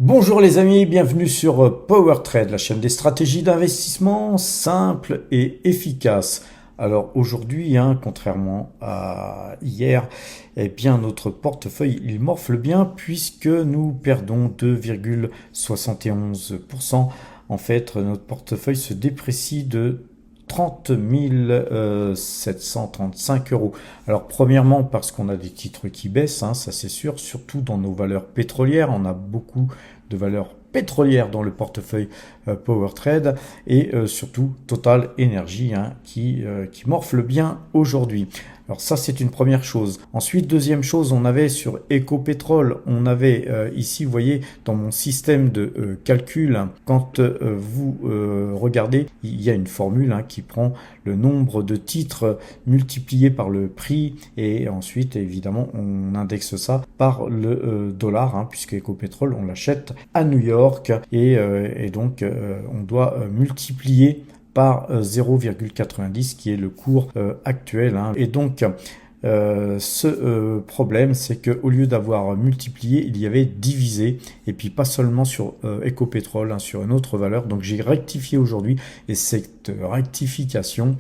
Bonjour les amis, bienvenue sur PowerTrade, la chaîne des stratégies d'investissement simples et efficaces. Alors aujourd'hui, contrairement à hier, eh bien notre portefeuille il morfle bien puisque nous perdons 2,71%. En fait, notre portefeuille se déprécie de 30 735 euros. Alors premièrement parce qu'on a des titres qui baissent, ça c'est sûr, surtout dans nos valeurs pétrolières. On a beaucoup de valeurs pétrolières dans le portefeuille PowerTrade et surtout Total Energy qui morfle bien aujourd'hui. Alors ça c'est une première chose. Ensuite, deuxième chose, on avait sur Ecopétrol, on avait ici, vous voyez, dans mon système de calcul, quand vous regardez, il y a une formule qui prend le nombre de titres multiplié par le prix et ensuite évidemment on indexe ça par le dollar, puisque Ecopétrol on l'achète à New York et donc on doit multiplier par 0,90 qui est le cours actuel. Et donc, ce problème, c'est qu'au lieu d'avoir multiplié, il y avait divisé, et puis pas seulement sur Ecopétrol, sur une autre valeur. Donc j'ai rectifié aujourd'hui, et cette rectification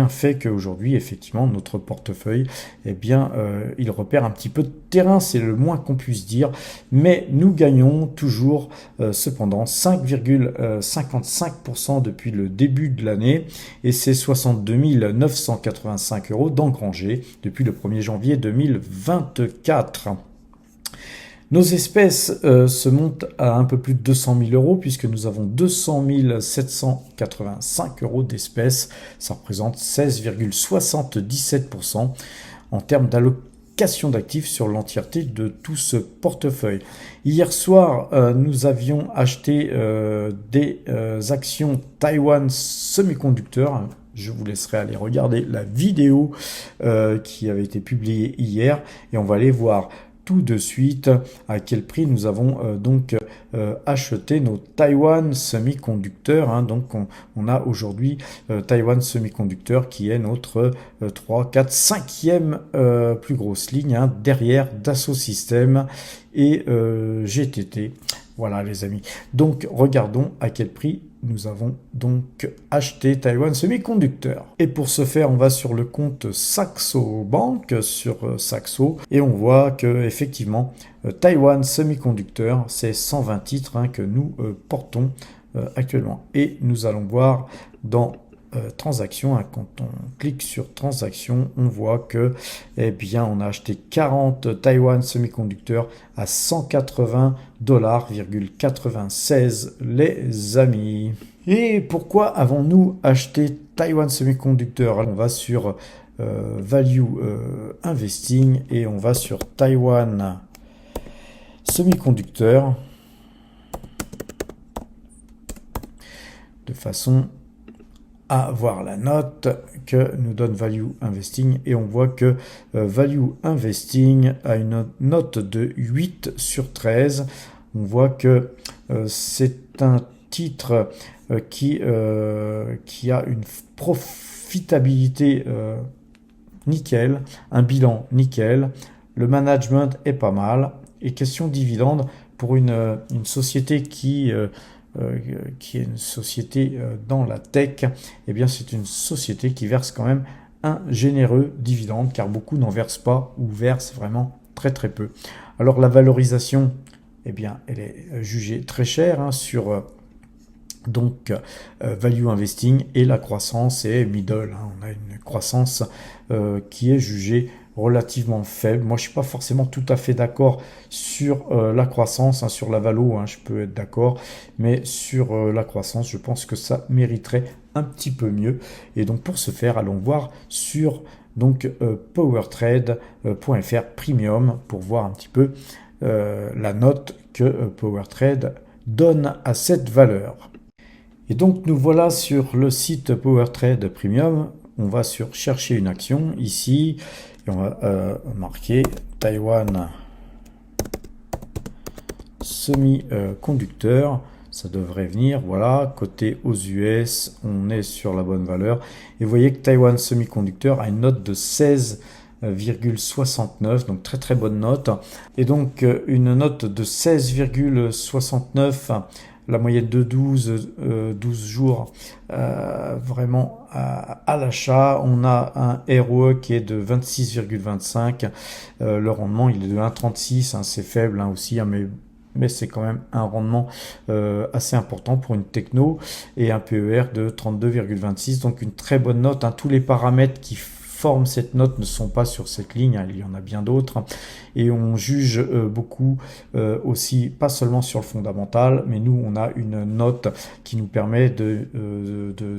fait qu'aujourd'hui, effectivement, notre portefeuille, il repère un petit peu de terrain, c'est le moins qu'on puisse dire, mais nous gagnons toujours, cependant, 5,55% depuis le début de l'année, et c'est 62 985 euros d'engrangés depuis le 1er janvier 2024. Nos espèces se montent à un peu plus de 200 000 euros puisque nous avons 200 785 euros d'espèces. Ça représente 16,77% en termes d'allocation d'actifs sur l'entièreté de tout ce portefeuille. Hier soir, nous avions acheté des actions Taiwan Semiconductor. Je vous laisserai aller regarder la vidéo qui avait été publiée hier et on va aller voir tout de suite à quel prix nous avons acheté nos Taiwan Semiconductor. Donc on a aujourd'hui Taiwan Semiconductor qui est notre 3, 4, 5e plus grosse ligne derrière Dassault Systèmes et GTT. Voilà les amis. Donc regardons à quel prix nous avons donc acheté Taiwan Semiconductor. Et pour ce faire, on va sur le compte Saxo Bank sur Saxo et on voit que effectivement Taiwan Semiconductor, c'est 120 titres que nous portons actuellement. Et nous allons voir dans transactions, quand on clique sur transactions, on voit que on a acheté 40 Taiwan Semiconductor à 180,96 $ les amis. Et pourquoi avons-nous acheté Taiwan Semiconductor? On va sur Value Investing et on va sur Taiwan Semiconductor de façon à voir la note que nous donne Value Investing et on voit que Value Investing a une note de 8 sur 13. On voit que c'est un titre qui a une profitabilité nickel, un bilan nickel, le management est pas mal et question dividende pour une société qui est une société dans la tech, c'est une société qui verse quand même un généreux dividende, car beaucoup n'en versent pas ou versent vraiment très très peu. Alors la valorisation, elle est jugée très chère sur Value Investing et la croissance est middle. On a une croissance qui est jugée relativement faible. Moi, je suis pas forcément tout à fait d'accord sur la croissance, sur la valo, je peux être d'accord, mais sur la croissance, je pense que ça mériterait un petit peu mieux. Et donc, pour ce faire, allons voir sur powertrade.fr Premium pour voir un petit peu la note que PowerTrade donne à cette valeur. Et donc, nous voilà sur le site PowerTrade Premium. On va sur chercher une action ici. Et on va marquer Taiwan Semiconductor. Ça devrait venir. Voilà, côté aux US, on est sur la bonne valeur. Et vous voyez que Taiwan Semiconductor a une note de 16 16,69, donc très très bonne note. Et donc une note de 16,69, la moyenne de 12 jours vraiment à l'achat. On a un ROE qui est de 26,25. Le rendement il est de 1,36, hein, c'est faible hein, aussi, hein, mais c'est quand même un rendement assez important pour une techno, et un PER de 32,26, donc une très bonne note. Hein. Tous les paramètres qui forment cette note ne sont pas sur cette ligne, hein, il y en a bien d'autres, et on juge beaucoup aussi, pas seulement sur le fondamental, mais nous on a une note qui nous permet de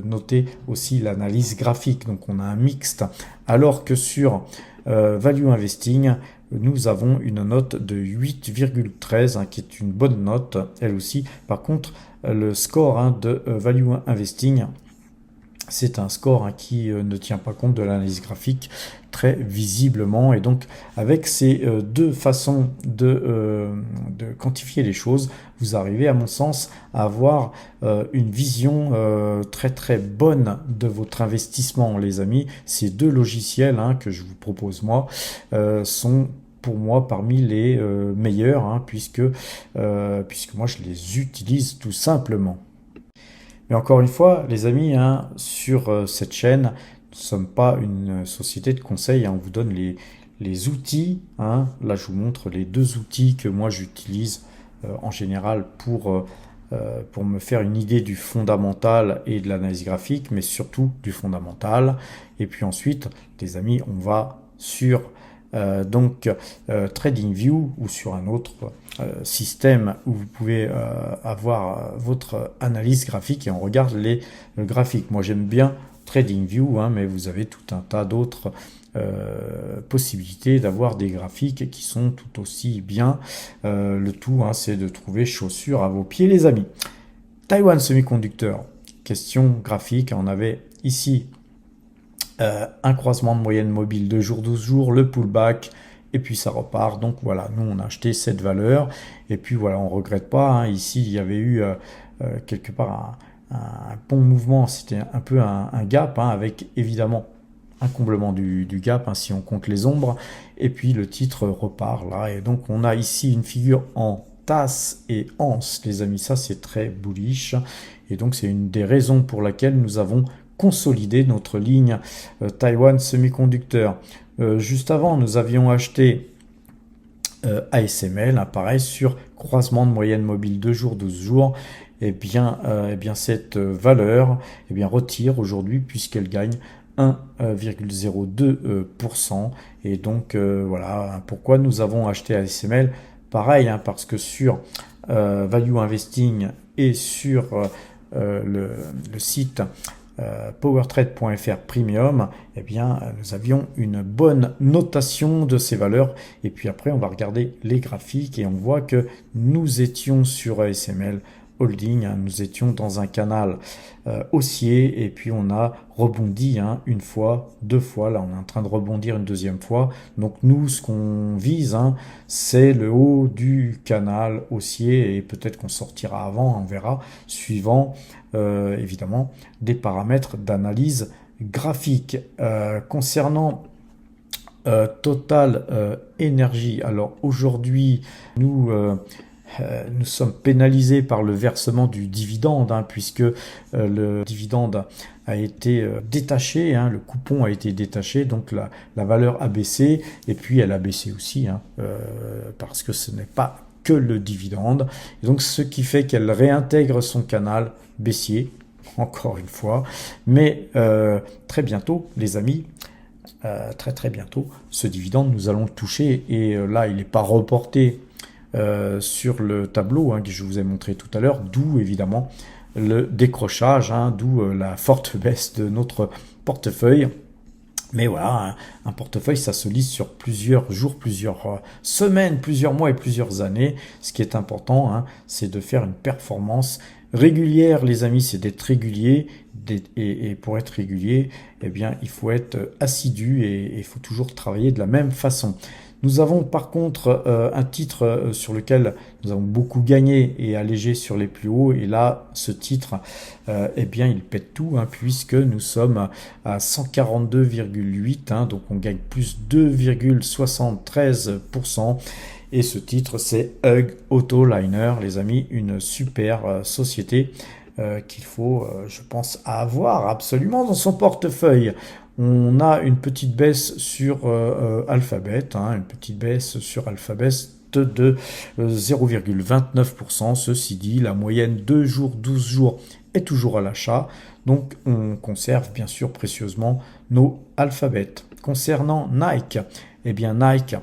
noter aussi l'analyse graphique, donc on a un mixte, alors que sur Value Investing, nous avons une note de 8,13, hein, qui est une bonne note, elle aussi. Par contre, le score hein, de Value Investing, c'est un score hein, qui ne tient pas compte de l'analyse graphique très visiblement. Et donc, avec ces deux façons de quantifier les choses, vous arrivez, à mon sens, à avoir une vision très très bonne de votre investissement, les amis. Ces deux logiciels hein, que je vous propose moi sont pour moi parmi les meilleurs, hein, puisque moi je les utilise tout simplement. Mais encore une fois, les amis, hein, sur cette chaîne, nous ne sommes pas une société de conseil, hein, on vous donne les outils. Hein. Là, je vous montre les deux outils que moi j'utilise en général pour me faire une idée du fondamental et de l'analyse graphique, mais surtout du fondamental. Et puis ensuite, les amis, on va sur TradingView ou sur un autre système où vous pouvez avoir votre analyse graphique, et on regarde les graphiques. Moi j'aime bien TradingView, hein, mais vous avez tout un tas d'autres possibilités d'avoir des graphiques qui sont tout aussi bien. Le tout hein, c'est de trouver chaussures à vos pieds, les amis. Taiwan Semiconductor, question graphique, on avait ici un croisement de moyenne mobile 2 jours, 12 jours, le pullback, et puis ça repart. Donc voilà, nous on a acheté cette valeur, et puis voilà, on regrette pas. Hein. Ici, il y avait eu quelque part un bon mouvement, c'était un peu un gap, hein, avec évidemment un comblement du gap, hein, si on compte les ombres, et puis le titre repart là, et donc on a ici une figure en tasse et anse, les amis, ça c'est très bullish, et donc c'est une des raisons pour laquelle nous avons consolider notre ligne Taiwan Semiconductor. Juste avant, nous avions acheté ASML, pareil, sur croisement de moyenne mobile 2 jours, 12 jours. Eh bien cette valeur retire aujourd'hui, puisqu'elle gagne 1,02%. Et donc voilà pourquoi nous avons acheté ASML. Pareil, hein, parce que sur Value Investing et sur le site powertrade.fr Premium, nous avions une bonne notation de ces valeurs. Et puis après, on va regarder les graphiques et on voit que nous étions sur ASML Holding, hein, nous étions dans un canal haussier, et puis on a rebondi hein, une fois, deux fois, là on est en train de rebondir une deuxième fois. Donc nous, ce qu'on vise, hein, c'est le haut du canal haussier, et peut-être qu'on sortira avant, on verra, suivant évidemment des paramètres d'analyse graphique. Concernant Total Energy, alors aujourd'hui nous sommes pénalisés par le versement du dividende, hein, puisque le dividende a été détaché, hein, le coupon a été détaché, donc la valeur a baissé, et puis elle a baissé aussi, hein, parce que ce n'est pas que le dividende, et donc ce qui fait qu'elle réintègre son canal baissier, encore une fois, mais très bientôt, les amis, très bientôt, ce dividende, nous allons le toucher, et là, il n'est pas reporté sur le tableau hein, que je vous ai montré tout à l'heure, d'où évidemment le décrochage, hein, d'où la forte baisse de notre portefeuille. Mais voilà, un portefeuille, ça se lise sur plusieurs jours, plusieurs semaines, plusieurs mois et plusieurs années. Ce qui est important, hein, c'est de faire une performance régulière, les amis, c'est d'être régulier. Et pour être régulier, il faut être assidu, et il faut toujours travailler de la même façon. Nous avons par contre un titre sur lequel nous avons beaucoup gagné et allégé sur les plus hauts. Et là, ce titre, eh bien, il pète tout, hein, puisque nous sommes à 142,8, hein, donc on gagne plus 2,73%. Et ce titre, c'est Hug Autoliner, les amis, une super société qu'il faut, je pense, avoir absolument dans son portefeuille. On a une petite baisse sur Alphabet, hein, une petite baisse sur Alphabet de 0,29%. Ceci dit, la moyenne 2 jours, 12 jours est toujours à l'achat. Donc, on conserve bien sûr précieusement nos Alphabet. Concernant Nike, eh bien Nike,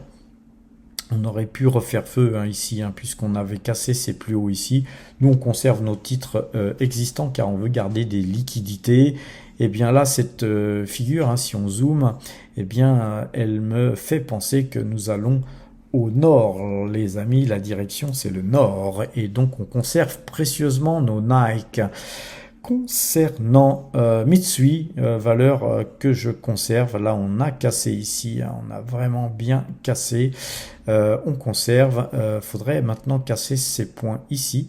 on aurait pu refaire feu ici, puisqu'on avait cassé ses plus hauts ici. Nous, on conserve nos titres existants car on veut garder des liquidités. Et bien là, cette figure, si on zoome, eh bien, elle me fait penser que nous allons au nord, les amis. La direction, c'est le nord. Et donc, on conserve précieusement nos Nike. Concernant Mitsui, valeur que je conserve, là on a cassé ici, on a vraiment bien cassé, on conserve, faudrait maintenant casser ces points ici,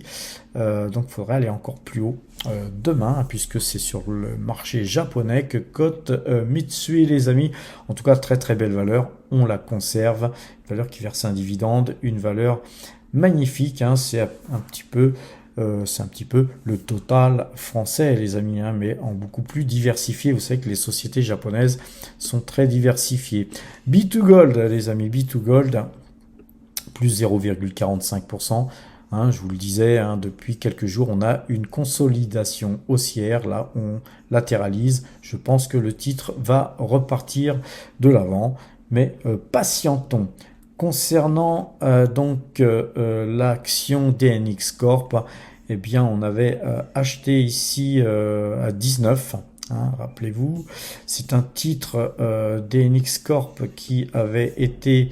donc il faudrait aller encore plus haut demain, puisque c'est sur le marché japonais que cote Mitsui, les amis. En tout cas, très très belle valeur, on la conserve, une valeur qui verse un dividende, une valeur magnifique, c'est un petit peu le Total français, les amis, mais en beaucoup plus diversifié. Vous savez que les sociétés japonaises sont très diversifiées. B2Gold, les amis, B2Gold, plus 0,45%. Je vous le disais, depuis quelques jours, on a une consolidation haussière. Là, on latéralise. Je pense que le titre va repartir de l'avant, mais patientons. Concernant l'action DNX Corp, eh bien, on avait acheté ici à 19. Rappelez-vous, c'est un titre DNX Corp qui avait été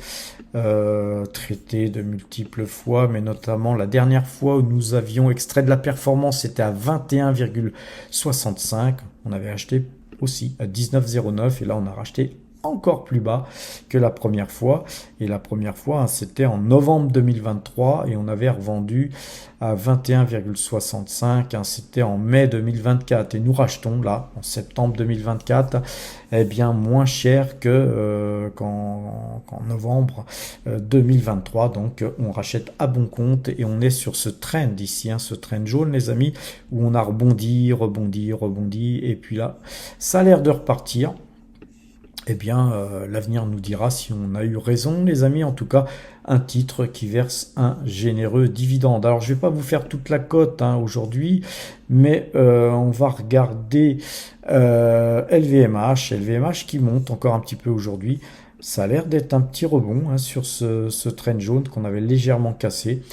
traité de multiples fois, mais notamment la dernière fois où nous avions extrait de la performance, c'était à 21,65. On avait acheté aussi à 19,09 et là on a racheté encore plus bas que la première fois. Et la première fois, c'était en novembre 2023 et on avait revendu à 21,65. C'était en mai 2024 et nous rachetons là en septembre 2024 bien moins cher que qu'en novembre 2023. Donc on rachète à bon compte et on est sur ce trend ici, ce trend jaune, les amis, où on a rebondi et puis là ça a l'air de repartir. Eh bien, l'avenir nous dira si on a eu raison, les amis. En tout cas, un titre qui verse un généreux dividende. Alors, je ne vais pas vous faire toute la cote aujourd'hui, mais on va regarder LVMH qui monte encore un petit peu aujourd'hui. Ça a l'air d'être un petit rebond sur ce trend jaune qu'on avait légèrement cassé.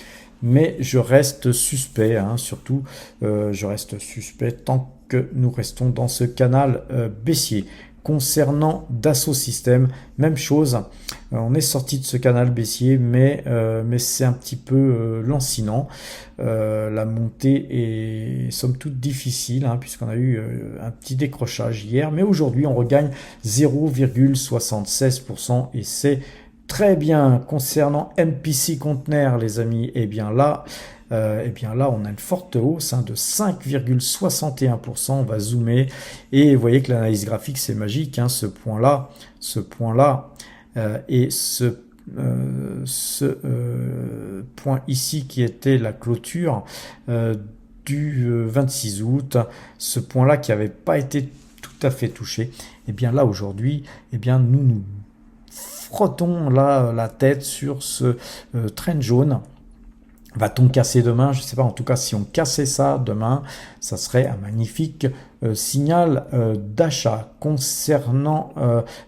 Mais je reste suspect, surtout, je reste suspect tant que nous restons dans ce canal baissier. Concernant Dassault Systèmes, même chose, on est sorti de ce canal baissier, mais c'est un petit peu lancinant. La montée est somme toute difficile, puisqu'on a eu un petit décrochage hier, mais aujourd'hui on regagne 0,76% et c'est très bien. Concernant MPC Container, les amis, eh bien là, on a une forte hausse de 5,61%. On va zoomer et vous voyez que l'analyse graphique, c'est magique. Ce point-là et ce point ici qui était la clôture du 26 août, ce point-là qui n'avait pas été tout à fait touché, et bien là aujourd'hui, nous frottons la tête sur ce trend jaune. Va-t-on casser demain? Je ne sais pas. En tout cas, si on cassait ça demain, ça serait un magnifique signal d'achat. Concernant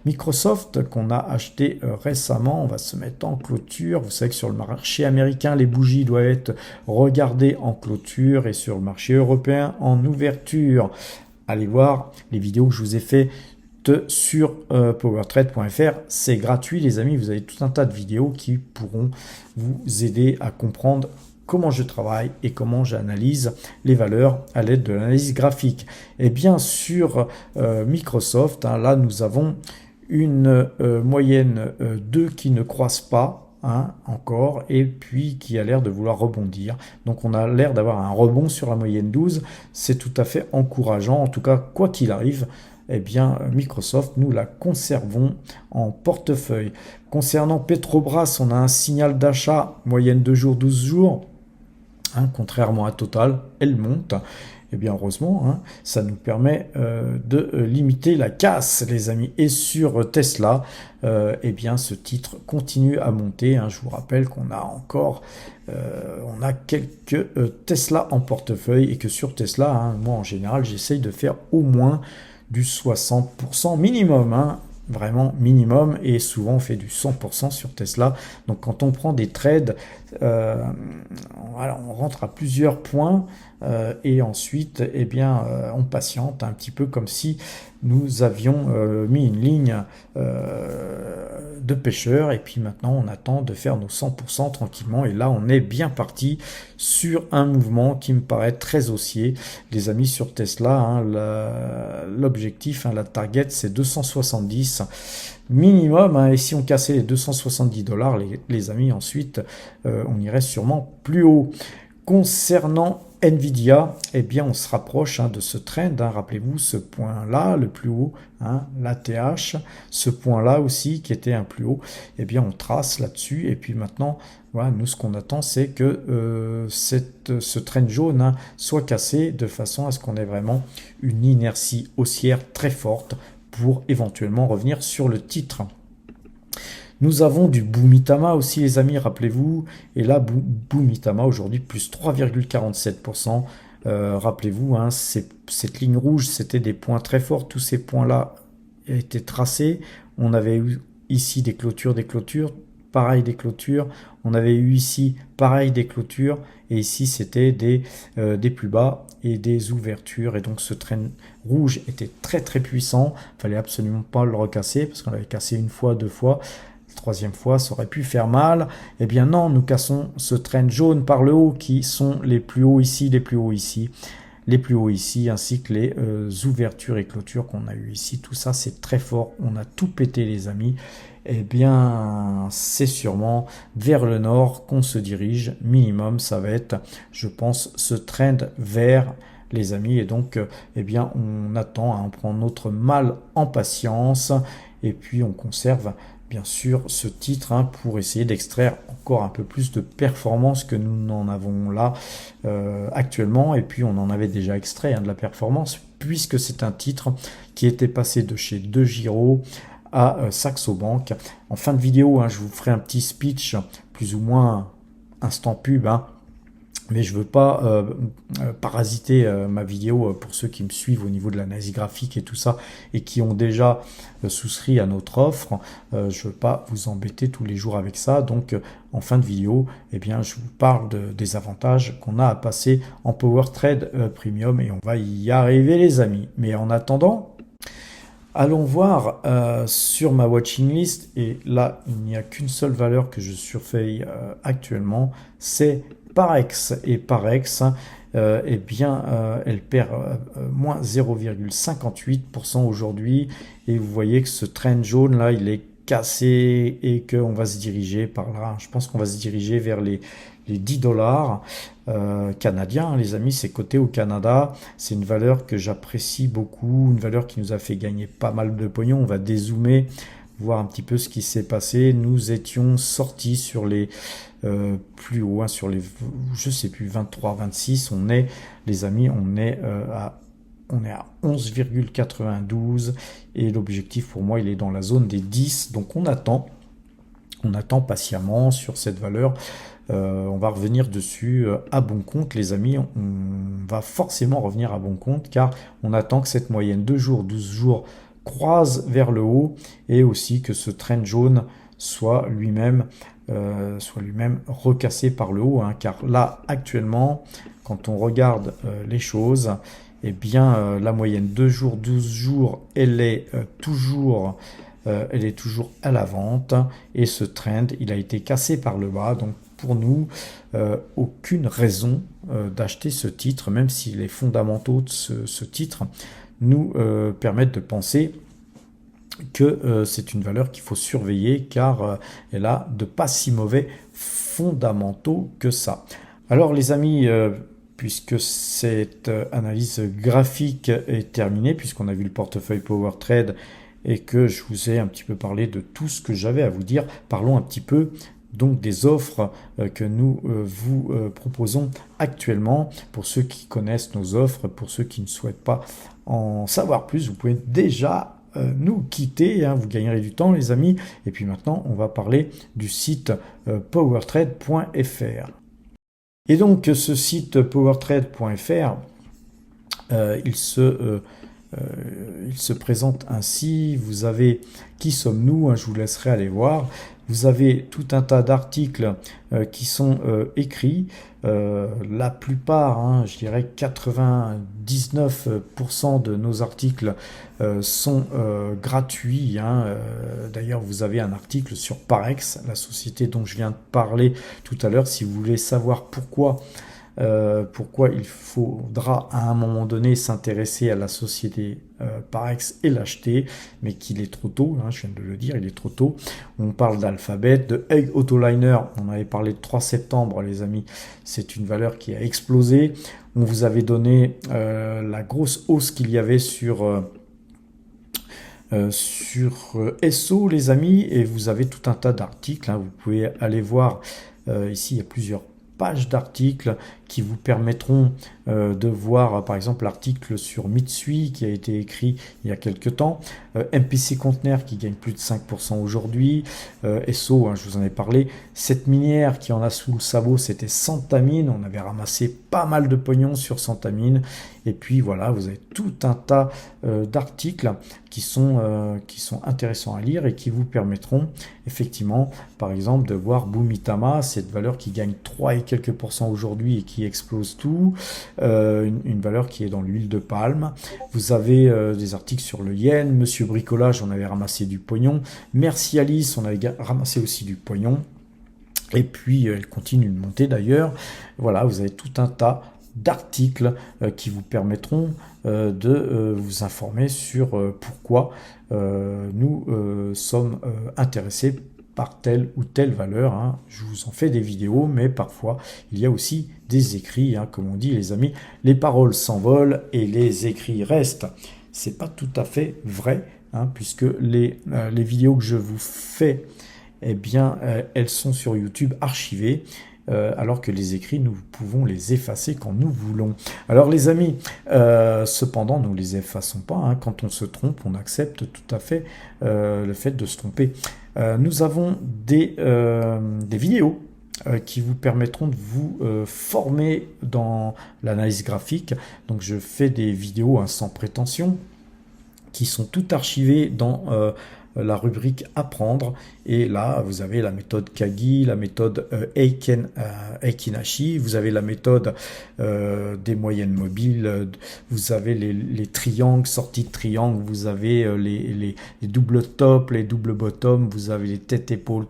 Microsoft, qu'on a acheté récemment, on va se mettre en clôture. Vous savez que sur le marché américain, les bougies doivent être regardées en clôture et sur le marché européen en ouverture. Allez voir les vidéos que je vous ai fait sur powertrade.fr, c'est gratuit les amis, vous avez tout un tas de vidéos qui pourront vous aider à comprendre comment je travaille et comment j'analyse les valeurs à l'aide de l'analyse graphique. Et bien sur Microsoft, là nous avons une moyenne 2 qui ne croise pas, hein, encore, et puis qui a l'air de vouloir rebondir. Donc on a l'air d'avoir un rebond sur la moyenne 12. C'est tout à fait encourageant. En tout cas, quoi qu'il arrive, eh bien, Microsoft, nous la conservons en portefeuille. Concernant Petrobras, on a un signal d'achat, moyenne 2 jours, 12 jours. Hein, contrairement à Total, elle monte. Et bien heureusement, hein, ça nous permet de limiter la casse, les amis. Et sur Tesla, eh bien ce titre continue à monter. Hein. Je vous rappelle qu'on a encore, on a quelques Tesla en portefeuille et que sur Tesla, hein, moi en général, j'essaye de faire au moins du 60% minimum. Hein. Vraiment minimum, et souvent on fait du 100% sur Tesla. Donc quand on prend des trades, voilà, on rentre à plusieurs points et ensuite eh bien, on patiente un petit peu comme si nous avions mis une ligne de pêcheur, et puis maintenant on attend de faire nos 100% tranquillement, et là on est bien parti sur un mouvement qui me paraît très haussier, les amis. Sur Tesla, hein, l'objectif, hein, la target, c'est 270 minimum, hein, et si on cassait les 270 $, les amis, ensuite on irait sûrement plus haut. Concernant Nvidia, eh bien on se rapproche, hein, de ce trend, hein. Rappelez-vous ce point-là, le plus haut, hein, l'ATH, ce point-là aussi qui était un plus haut, eh bien on trace là-dessus, et puis maintenant, voilà, nous ce qu'on attend, c'est que ce trend jaune, hein, soit cassé de façon à ce qu'on ait vraiment une inertie haussière très forte pour éventuellement revenir sur le titre. Nous avons du Bumitama aussi, les amis, rappelez-vous. Et là, Bumitama aujourd'hui plus 3,47%. Rappelez-vous, hein, cette ligne rouge, c'était des points très forts. Tous ces points-là étaient tracés. On avait eu ici des clôtures, pareil des clôtures. On avait eu ici pareil des clôtures. Et ici, c'était des plus bas et des ouvertures. Et donc, ce train rouge était très très puissant. Il fallait absolument pas le recasser parce qu'on l'avait cassé une fois, deux fois. Troisième fois, ça aurait pu faire mal. Eh bien non, nous cassons ce trend jaune par le haut qui sont les plus hauts ici, les plus hauts ici, les plus hauts ici, ainsi que les ouvertures et clôtures qu'on a eu ici. Tout ça, c'est très fort. On a tout pété, les amis. Eh bien, c'est sûrement vers le nord qu'on se dirige. Minimum, ça va être, je pense, ce trend vers, les amis. Et donc, eh bien, on attend, hein, on prend notre mal en patience, et puis on conserve bien sûr ce titre, hein, pour essayer d'extraire encore un peu plus de performance que nous n'en avons là actuellement, et puis on en avait déjà extrait, hein, de la performance, puisque c'est un titre qui était passé de chez De Giro à Saxo Bank. En fin de vidéo, hein, je vous ferai un petit speech, plus ou moins instant pub, hein, mais je veux pas parasiter ma vidéo pour ceux qui me suivent au niveau de l'analyse graphique et tout ça, et qui ont déjà souscrit à notre offre. Je veux pas vous embêter tous les jours avec ça. Donc en fin de vidéo, eh bien, je vous parle des avantages qu'on a à passer en Power Trade Premium, et on va y arriver, les amis. Mais en attendant, allons voir sur ma watching list, et là il n'y a qu'une seule valeur que je surveille actuellement, c'est Parex. Et Parex, eh bien, elle perd moins 0,58% aujourd'hui, et vous voyez que ce trend jaune là, il est cassé, et qu'on va se diriger par là. Je pense qu'on va se diriger vers les 10 $ canadiens, les amis. C'est coté au Canada, c'est une valeur que j'apprécie beaucoup, une valeur qui nous a fait gagner pas mal de pognon. On va dézoomer, voir un petit peu ce qui s'est passé. Nous étions sortis sur les plus haut, hein, sur les, je sais plus, 23, 26. On est, les amis, on est à 11,92, et l'objectif pour moi, il est dans la zone des 10. Donc on attend patiemment sur cette valeur. On va revenir dessus à bon compte, les amis. On va forcément revenir à bon compte, car on attend que cette moyenne 2 jours, 12 jours croise vers le haut, et aussi que ce trend jaune soit lui-même recassé par le haut, hein, car là actuellement, quand on regarde les choses, eh bien la moyenne 2 jours, 12 jours, elle est toujours à la vente, et ce trend, il a été cassé par le bas. Donc pour nous, aucune raison d'acheter ce titre, même si les fondamentaux de ce titre nous permettent de penser que c'est une valeur qu'il faut surveiller car elle a de pas si mauvais fondamentaux que ça. Alors les amis, puisque cette analyse graphique est terminée, puisqu'on a vu le portefeuille PowerTrade et que je vous ai un petit peu parlé de tout ce que j'avais à vous dire, parlons un petit peu donc des offres que nous vous proposons actuellement. Pour ceux qui connaissent nos offres, pour ceux qui ne souhaitent pas en savoir plus, vous pouvez déjà nous quitter, hein, vous gagnerez du temps les amis. Et puis maintenant on va parler du site powertrade.fr. Et donc ce site powertrade.fr, il se présente ainsi. Vous avez qui sommes-nous, hein, je vous laisserai aller voir. Vous avez tout un tas d'articles qui sont écrits. La plupart, hein, je dirais 99% de nos articles sont gratuits. Hein. D'ailleurs, vous avez un article sur Parex, la société dont je viens de parler tout à l'heure. Si vous voulez savoir pourquoi il faudra à un moment donné s'intéresser à la société Parex et l'acheter, mais qu'il est trop tôt, hein, je viens de le dire, il est trop tôt. On parle d'Alphabet, de Egg Autoliner, on avait parlé de 3 septembre les amis, c'est une valeur qui a explosé. On vous avait donné la grosse hausse qu'il y avait sur SO les amis, et vous avez tout un tas d'articles, hein, vous pouvez aller voir, ici il y a plusieurs pages d'articles qui vous permettront de voir par exemple l'article sur Mitsui qui a été écrit il y a quelques temps, MPC Container qui gagne plus de 5% aujourd'hui, SO, hein, je vous en ai parlé, cette minière qui en a sous le sabot c'était Santamine, on avait ramassé pas mal de pognon sur Santamine, et puis voilà, vous avez tout un tas d'articles qui sont intéressants à lire et qui vous permettront effectivement par exemple de voir Bumitama, cette valeur qui gagne 3 et quelques pourcents aujourd'hui et qui explose tout, une valeur qui est dans l'huile de palme. Vous avez des articles sur le yen, Monsieur Bricolage, on avait ramassé du pognon, Merci Alice, on avait ramassé aussi du pognon, et puis elle continue de monter d'ailleurs. Voilà, vous avez tout un tas d'articles qui vous permettront de vous informer sur pourquoi nous sommes intéressés par telle ou telle valeur, hein. Je vous en fais des vidéos, mais parfois il y a aussi des écrits, hein. Comme on dit les amis, les paroles s'envolent et les écrits restent. C'est pas tout à fait vrai, hein, puisque les vidéos que je vous fais, eh bien, elles sont sur YouTube archivées, alors que les écrits, nous pouvons les effacer quand nous voulons. Alors les amis, cependant, nous ne les effaçons pas, hein. Quand on se trompe, on accepte tout à fait le fait de se tromper. Nous avons des vidéos qui vous permettront de vous former dans l'analyse graphique. Donc je fais des vidéos, hein, sans prétention, qui sont toutes archivées dans la rubrique apprendre, et là vous avez la méthode Kagi, la méthode Eikinashi, vous avez la méthode des moyennes mobiles, vous avez les triangles, sorties de triangle, vous avez les doubles top, les doubles bottom, vous avez les tête-épaule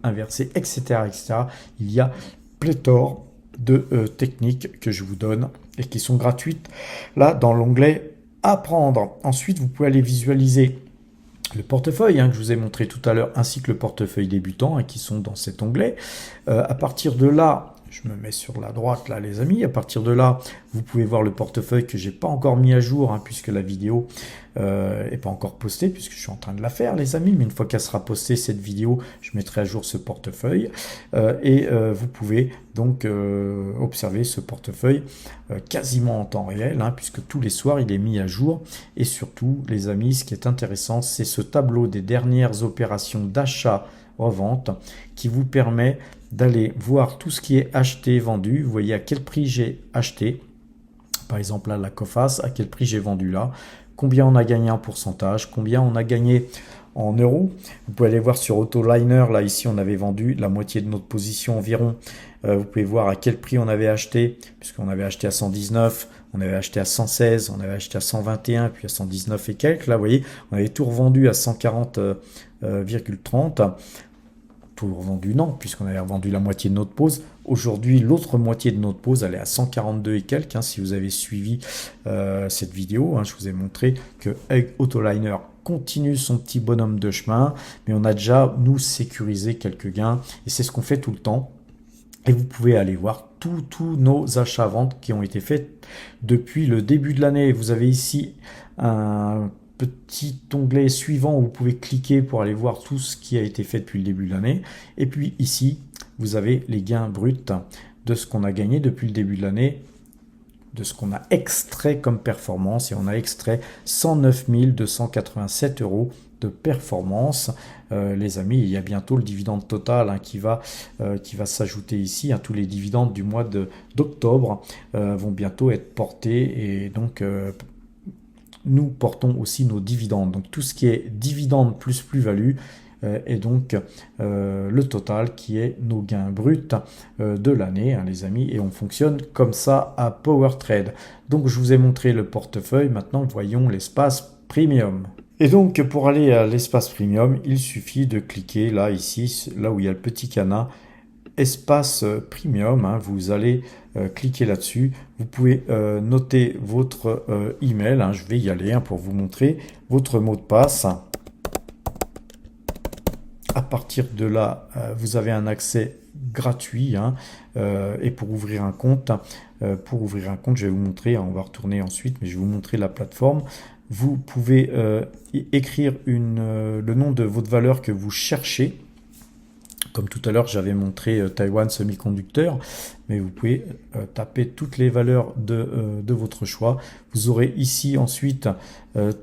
inversées, etc., etc. Il y a pléthore de techniques que je vous donne et qui sont gratuites là dans l'onglet apprendre. Ensuite vous pouvez aller visualiser le portefeuille, hein, que je vous ai montré tout à l'heure, ainsi que le portefeuille débutant, hein, qui sont dans cet onglet. À partir de là, je me mets sur la droite là les amis, à partir de là, vous pouvez voir le portefeuille que j'ai pas encore mis à jour, hein, puisque la vidéo est pas encore postée, puisque je suis en train de la faire les amis, mais une fois qu'elle sera postée cette vidéo, je mettrai à jour ce portefeuille, et vous pouvez donc observer ce portefeuille quasiment en temps réel, hein, puisque tous les soirs il est mis à jour. Et surtout les amis, ce qui est intéressant, c'est ce tableau des dernières opérations d'achat-revente qui vous permet d'aller voir tout ce qui est acheté, vendu. Vous voyez à quel prix j'ai acheté, par exemple là la Coface, à quel prix j'ai vendu là, combien on a gagné en pourcentage, combien on a gagné en euros. Vous pouvez aller voir sur Autoliner, là ici on avait vendu la moitié de notre position environ. Vous pouvez voir à quel prix on avait acheté, puisqu'on avait acheté à 119, on avait acheté à 116, on avait acheté à 121, puis à 119 et quelques. Là vous voyez, on avait tout revendu à 140,30. Tout revendu non, puisqu'on avait revendu la moitié de notre pause. Aujourd'hui, l'autre moitié de notre pause, elle est à 142 et quelques, hein, si vous avez suivi cette vidéo, hein, je vous ai montré que Egg Autoliner continue son petit bonhomme de chemin, mais on a déjà, nous, sécurisé quelques gains, et c'est ce qu'on fait tout le temps. Et vous pouvez aller voir tous nos achats-ventes qui ont été faits depuis le début de l'année. Vous avez ici un petit onglet suivant où vous pouvez cliquer pour aller voir tout ce qui a été fait depuis le début de l'année. Et puis ici, vous avez les gains bruts de ce qu'on a gagné depuis le début de l'année, de ce qu'on a extrait comme performance. Et on a extrait 109 287 € de performance. Les amis, il y a bientôt le dividende total qui va s'ajouter ici. Tous les dividendes du mois d'octobre vont bientôt être portés, et donc nous portons aussi nos dividendes. Donc tout ce qui est dividende plus plus-value, et donc le total qui est nos gains bruts de l'année, les amis, et on fonctionne comme ça à PowerTrade. Donc je vous ai montré le portefeuille, maintenant voyons l'espace premium. Et donc pour aller à l'espace premium, il suffit de cliquer là, ici, là où il y a le petit cadenas, espace premium, vous allez cliquer là-dessus. Vous pouvez noter votre email, je vais y aller pour vous montrer votre mot de passe. À partir de là, vous avez un accès gratuit, et pour ouvrir un compte, je vais vous montrer, on va retourner ensuite, mais je vais vous montrer la plateforme. Vous pouvez écrire le nom de votre valeur que vous cherchez. Comme tout à l'heure, j'avais montré Taiwan Semiconductor, mais vous pouvez taper toutes les valeurs de votre choix. Vous aurez ici ensuite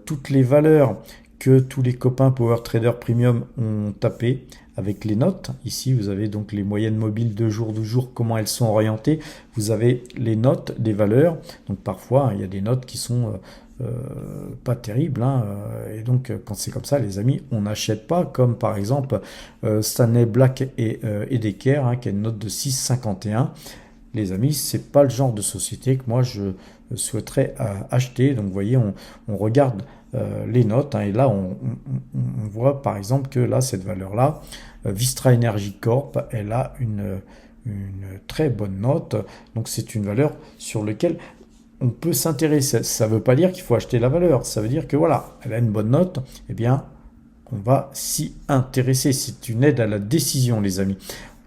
toutes les valeurs que tous les copains PowerTrader Premium ont tapé avec les notes. Ici, vous avez donc les moyennes mobiles de jour, comment elles sont orientées. Vous avez les notes des valeurs. Donc parfois, il y a des notes qui sont pas terribles, et donc quand c'est comme ça, les amis, on n'achète pas, comme par exemple Stanley Black et Decker, qui a une note de 6,51. Les amis, c'est pas le genre de société que moi je souhaiterais acheter. Donc vous voyez, on regarde les notes, et là on voit par exemple que là, cette valeur là, Vistra Energy Corp, elle a une très bonne note. Donc c'est une valeur sur laquelle on peut s'intéresser. Ça ne veut pas dire qu'il faut acheter la valeur, ça veut dire que voilà, elle a une bonne note, eh bien on va s'y intéresser. C'est une aide à la décision, les amis.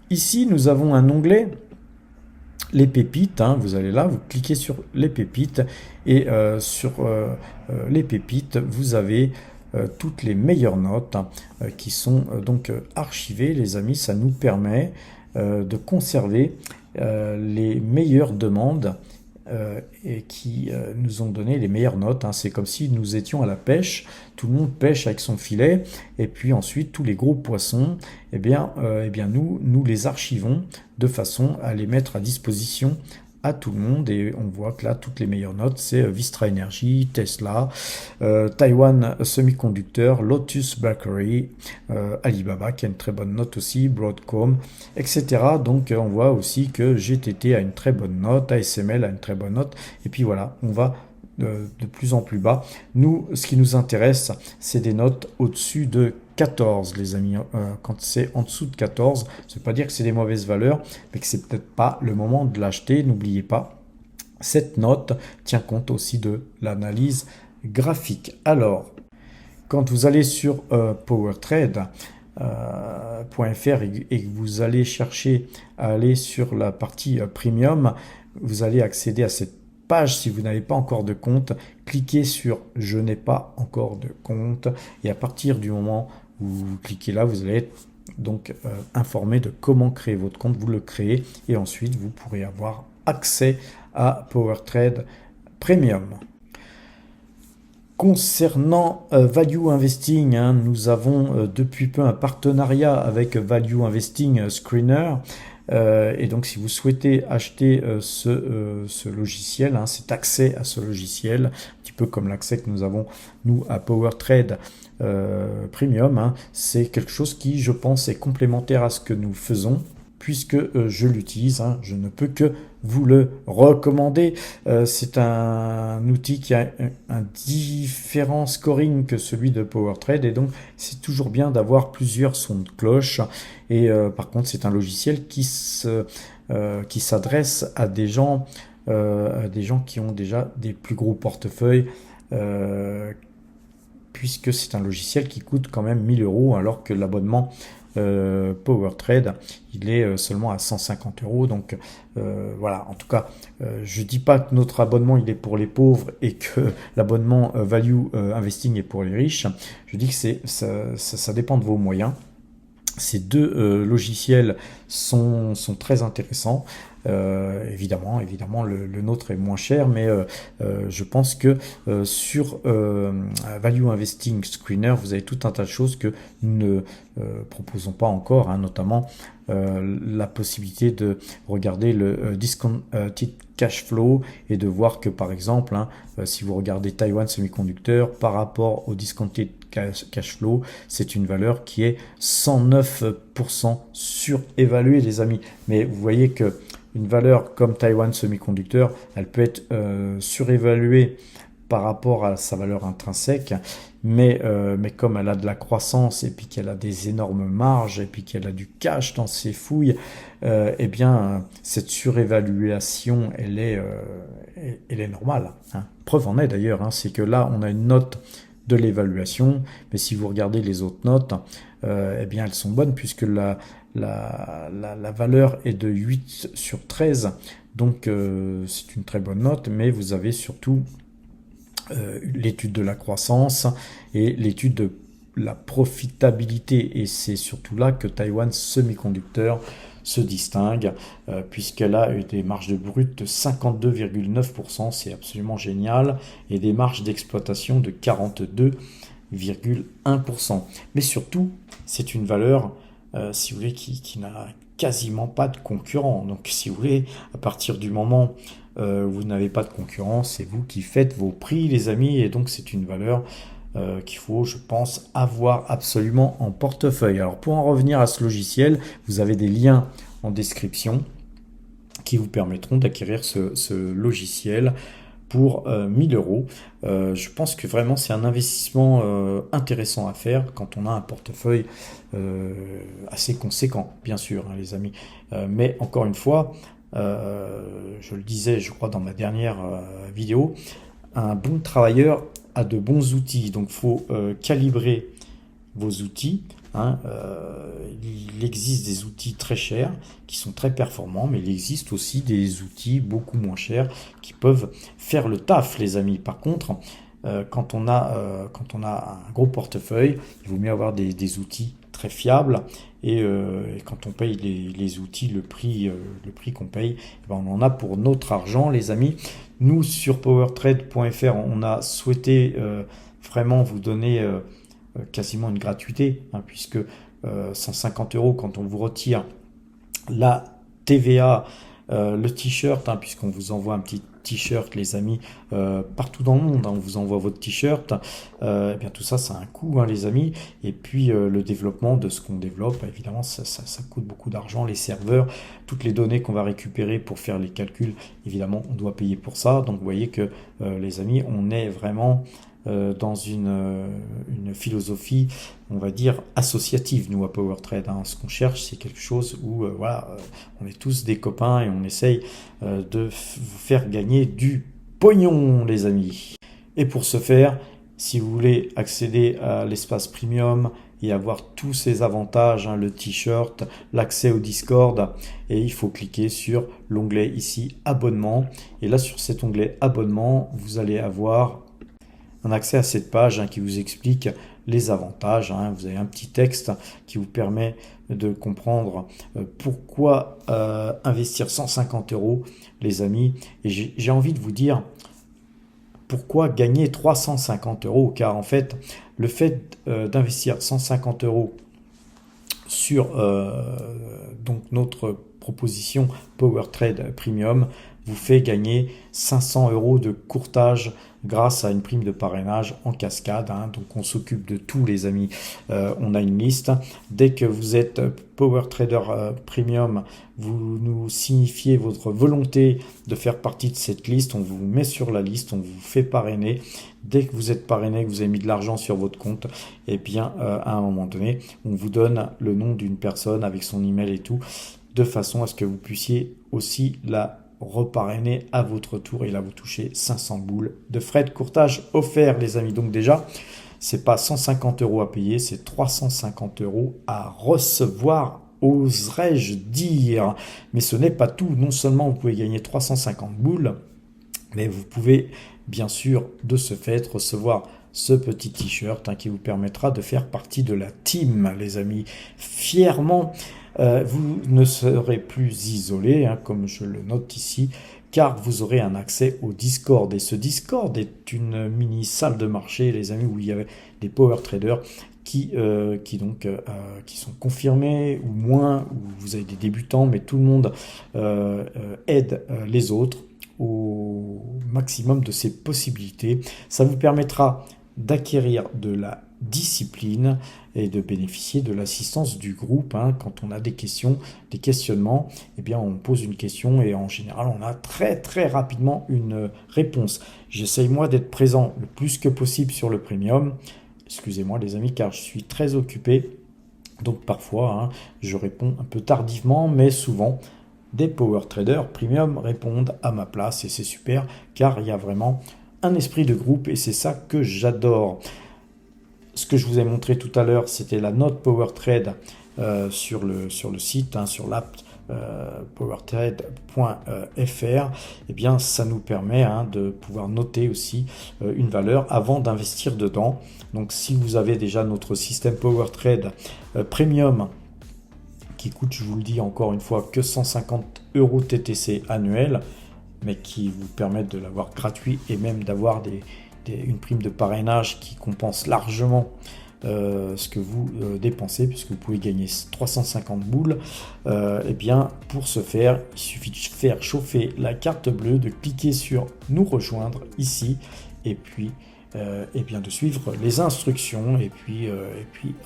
Ici, nous avons un onglet les pépites, vous allez là, vous cliquez sur les pépites, et sur les pépites, vous avez toutes les meilleures notes qui sont donc archivées, les amis. Ça nous permet de conserver les meilleures demandes et qui nous ont donné les meilleures notes. C'est comme si nous étions à la pêche, tout le monde pêche avec son filet, et puis ensuite tous les gros poissons, eh bien nous les archivons de façon à les mettre à disposition à tout le monde. Et on voit que là, toutes les meilleures notes, c'est Vistra Energy, Tesla, Taiwan Semiconductor, Lotus Bakery, Alibaba qui a une très bonne note aussi, Broadcom, etc. Donc on voit aussi que GTT a une très bonne note, ASML a une très bonne note, et puis voilà, on va de plus en plus bas. Nous, ce qui nous intéresse, c'est des notes au-dessus de 14, les amis. Quand c'est en dessous de 14, ça ne veut pas dire que c'est des mauvaises valeurs, mais que c'est peut-être pas le moment de l'acheter. N'oubliez pas, cette note tient compte aussi de l'analyse graphique. Alors, quand vous allez sur PowerTrade.fr et que vous allez chercher à aller sur la partie premium, vous allez accéder à cette page. Si vous n'avez pas encore de compte, cliquez sur je n'ai pas encore de compte, et à partir du moment où vous cliquez là, vous allez être donc informé de comment créer votre compte. Vous le créez et ensuite vous pourrez avoir accès à PowerTrade Premium. Concernant Value Investing, nous avons depuis peu un partenariat avec Value Investing Screener. Et donc si vous souhaitez acheter ce logiciel, cet accès à ce logiciel, un petit peu comme l'accès que nous avons nous à PowerTrade Premium, c'est quelque chose qui, je pense, est complémentaire à ce que nous faisons, puisque je l'utilise. Je ne peux que vous le recommander. C'est un outil qui a un différent scoring que celui de PowerTrade, et donc c'est toujours bien d'avoir plusieurs sons de cloche. Et par contre, c'est un logiciel qui s'adresse à des gens qui ont déjà des plus gros portefeuilles, puisque c'est un logiciel qui coûte quand même 1000 euros, alors que l'abonnement PowerTrade, il est seulement à 150 euros. Donc voilà, en tout cas, je dis pas que notre abonnement il est pour les pauvres et que l'abonnement Value Investing est pour les riches. Je dis que ça dépend de vos moyens. Ces deux logiciels sont très intéressants. Évidemment, le nôtre est moins cher, mais je pense que sur Value Investing Screener, vous avez tout un tas de choses que nous ne proposons pas encore, hein, notamment la possibilité de regarder le discounted cash flow et de voir que, par exemple, hein, si vous regardez Taiwan Semiconductor par rapport au discounted cash flow, c'est une valeur qui est 109% surévaluée, les amis. Mais vous voyez que une valeur comme Taiwan Semiconductor, elle peut être surévaluée par rapport à sa valeur intrinsèque, mais comme elle a de la croissance et puis qu'elle a des énormes marges et puis qu'elle a du cash dans ses fouilles, eh bien cette surévaluation elle est normale, hein. Preuve en est d'ailleurs, hein, c'est que là on a une note de l'évaluation, mais si vous regardez les autres notes, eh bien elles sont bonnes puisque la valeur est de 8 sur 13, donc c'est une très bonne note, mais vous avez surtout l'étude de la croissance et l'étude de la profitabilité, et c'est surtout là que Taiwan Semiconductor se distingue, puisqu'elle a eu des marges de brut de 52,9%, c'est absolument génial, et des marges d'exploitation de 42,1%. Mais surtout, c'est une valeur, si vous voulez, qui n'a quasiment pas de concurrent. Donc, si vous voulez, à partir du moment où vous n'avez pas de concurrence, c'est vous qui faites vos prix, les amis, et donc c'est une valeur qu'il faut, je pense, avoir absolument en portefeuille. Alors, pour en revenir à ce logiciel, vous avez des liens en description qui vous permettront d'acquérir ce logiciel pour 1000 euros. Je pense que vraiment c'est un investissement intéressant à faire quand on a un portefeuille assez conséquent, bien sûr, hein, les amis. Mais encore une fois, je le disais, je crois, dans ma dernière vidéo, un bon travailleur a de bons outils. Donc, il faut calibrer vos outils. Hein. Il existe des outils très chers qui sont très performants, mais il existe aussi des outils beaucoup moins chers qui peuvent faire le taf, les amis. Par contre, quand on a un gros portefeuille, il vaut mieux avoir des outils très fiables, et quand on paye les outils, le prix qu'on paye, ben on en a pour notre argent, les amis. Nous, sur powertrade.fr, on a souhaité vraiment vous donner quasiment une gratuité, hein, puisque 150 euros quand on vous retire la TVA, le t-shirt, hein, puisqu'on vous envoie un petit t-shirt, les amis, partout dans le monde, hein, on vous envoie votre t-shirt, et bien tout ça, ça a un coût, hein, les amis, et puis le développement de ce qu'on développe, évidemment, ça coûte beaucoup d'argent, les serveurs, toutes les données qu'on va récupérer pour faire les calculs, évidemment, on doit payer pour ça. Donc vous voyez que les amis, on est vraiment dans une philosophie, on va dire, associative, nous, à PowerTrade. Hein. Ce qu'on cherche, c'est quelque chose où, on est tous des copains et on essaye de vous faire gagner du pognon, les amis. Et pour ce faire, si vous voulez accéder à l'espace premium et avoir tous ces avantages, hein, le t-shirt, l'accès au Discord, et il faut cliquer sur l'onglet ici, abonnement. Et là, sur cet onglet abonnement, vous allez avoir un accès à cette page, hein, qui vous explique les avantages. Hein. Vous avez un petit texte qui vous permet de comprendre pourquoi investir 150 euros, les amis. Et j'ai envie de vous dire pourquoi gagner 350 euros, car en fait, le fait d'investir 150 euros sur donc notre proposition PowerTrade Premium vous fait gagner 500 euros de courtage grâce à une prime de parrainage en cascade. Hein. Donc on s'occupe de tout, les amis. On a une liste. Dès que vous êtes PowerTrader Premium, vous nous signifiez votre volonté de faire partie de cette liste. On vous met sur la liste, on vous fait parrainer. Dès que vous êtes parrainé, que vous avez mis de l'argent sur votre compte, et bien à un moment donné, on vous donne le nom d'une personne avec son email et tout, de façon à ce que vous puissiez aussi la reparrainer à votre tour, et là vous touchez 500 boules de frais de courtage offerts, les amis. Donc déjà, c'est pas 150 € à payer, c'est 350 € à recevoir, oserais-je dire. Mais ce n'est pas tout. Non seulement vous pouvez gagner 350 boules, mais vous pouvez bien sûr de ce fait recevoir ce petit t-shirt qui vous permettra de faire partie de la team, les amis. Fièrement, vous ne serez plus isolé, comme je le note ici, car vous aurez un accès au Discord. Et ce Discord est une mini salle de marché, les amis, où il y avait des power traders qui sont confirmés ou moins, où vous avez des débutants, mais tout le monde aide les autres au maximum de ses possibilités. Ça vous permettra d'acquérir de la discipline et de bénéficier de l'assistance du groupe. Quand on a des questions, des questionnements, eh bien on pose une question et en général on a très très rapidement une réponse. J'essaye moi d'être présent le plus que possible sur le premium. Excusez-moi les amis car je suis très occupé, donc parfois je réponds un peu tardivement, mais souvent des power traders premium répondent à ma place et c'est super car il y a vraiment un esprit de groupe et c'est ça que j'adore. Ce que je vous ai montré tout à l'heure, c'était la note PowerTrade sur le site, sur l'app powertrade.fr. Eh bien, ça nous permet de pouvoir noter aussi une valeur avant d'investir dedans. Donc, si vous avez déjà notre système PowerTrade Premium qui coûte, je vous le dis encore une fois, que 150 € TTC annuel, mais qui vous permettent de l'avoir gratuit et même d'avoir une prime de parrainage qui compense largement ce que vous dépensez, puisque vous pouvez gagner 350 boules. Et bien, pour ce faire, il suffit de faire chauffer la carte bleue, de cliquer sur nous rejoindre ici, et puis bien de suivre les instructions et puis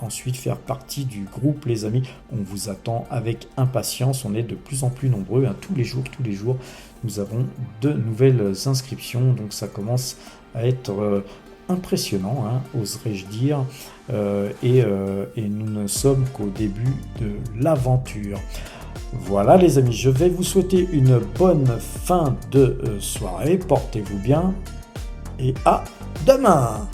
ensuite faire partie du groupe, les amis. On vous attend avec impatience, on est de plus en plus nombreux, tous les jours nous avons de nouvelles inscriptions, donc ça commence à être impressionnant, oserais-je dire, et nous ne sommes qu'au début de l'aventure. Voilà les amis, je vais vous souhaiter une bonne fin de soirée, portez-vous bien et à demain.